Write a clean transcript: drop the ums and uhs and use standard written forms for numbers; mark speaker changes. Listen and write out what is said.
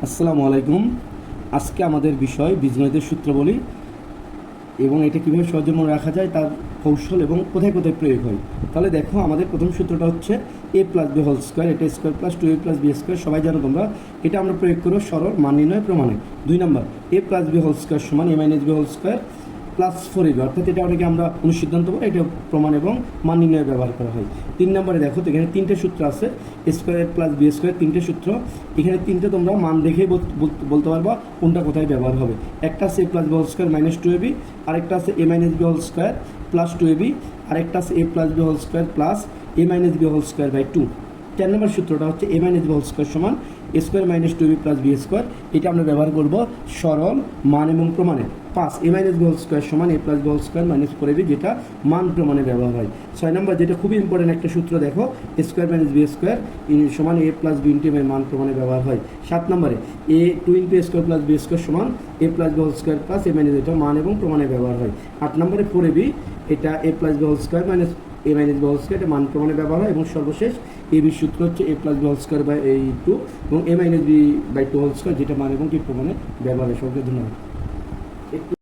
Speaker 1: আসসালামু আলাইকুম। আজকে আমাদের বিষয় বীজগণিতের সূত্রাবলী এবং এটা কীভাবে সহজে মনে রাখা যায় তার কৌশল এবং কোথায় কোথায় প্রয়োগ হয়। তাহলে দেখো, আমাদের প্রথম সূত্রটা হচ্ছে এ প্লাস বি হোল স্কোয়ার, এটা square plus 2a plus B square, সবাই জানো তোমরা। এটা আমরা প্রয়োগ করবো সরল মান নির্ণয় প্রমাণে। 2 নম্বর, a plus B whole square সমান a minus b whole square plus 4ab, অর্থাৎ এটা অনেকে আমরা অনুসিদ্ধান্ত বলে, এটা প্রমাণ এবং মান নির্ণয়ে ব্যবহার করা হয়। 3 নম্বরে দেখো তো, এখানে তিনটে সূত্র আছে, এ স্কোয়ার প্লাস বি স্কোয়ার, তিনটে সূত্র। এখানে তিনটে তোমরা মান দেখেই বলতে পারবা কোনটা কোথায় ব্যবহার হবে। একটা আছে a plus B whole square minus 2ab, আরেকটা আছে a minus b whole square plus 2ab, আরেকটা আছে a plus B whole square plus a minus b whole square by 2। 4 নম্বর সূত্রটা হচ্ছে a minus b whole square সমান a square minus 2b plus B square. এটা আমরা ব্যবহার করব সরল মান এবং প্রমাণে। 5, a minus b whole square সমান a plus B whole square minus 4ab, যেটা মান প্রমাণে ব্যবহার হয়। 6 নম্বর, যেটা খুবই ইম্পর্টেন্ট একটা সূত্র, দেখো এ স্কোয়ার মাইনাস বি স্কোয়ার সমান এ প্লাস বি ইন্টু মান প্রমাণে ব্যবহার হয়। 7 নম্বরে a 2 into a square plus B square সমান a plus B whole square plus a minus, এটা মান এবং প্রমাণে ব্যবহার হয়। 8 নম্বরে 4ab, এটা a plus B whole square minus a minus b whole square, এটা মান প্রমাণে ব্যবহার হয়। এবং সর্বশেষ এ বি সূত্র হচ্ছে এ plus B whole square by 2 এবং a minus b by 2 whole square, যেটা মান এবং কি প্রমাণে ব্যবহার হয়। সবকে ধন্যবাদ।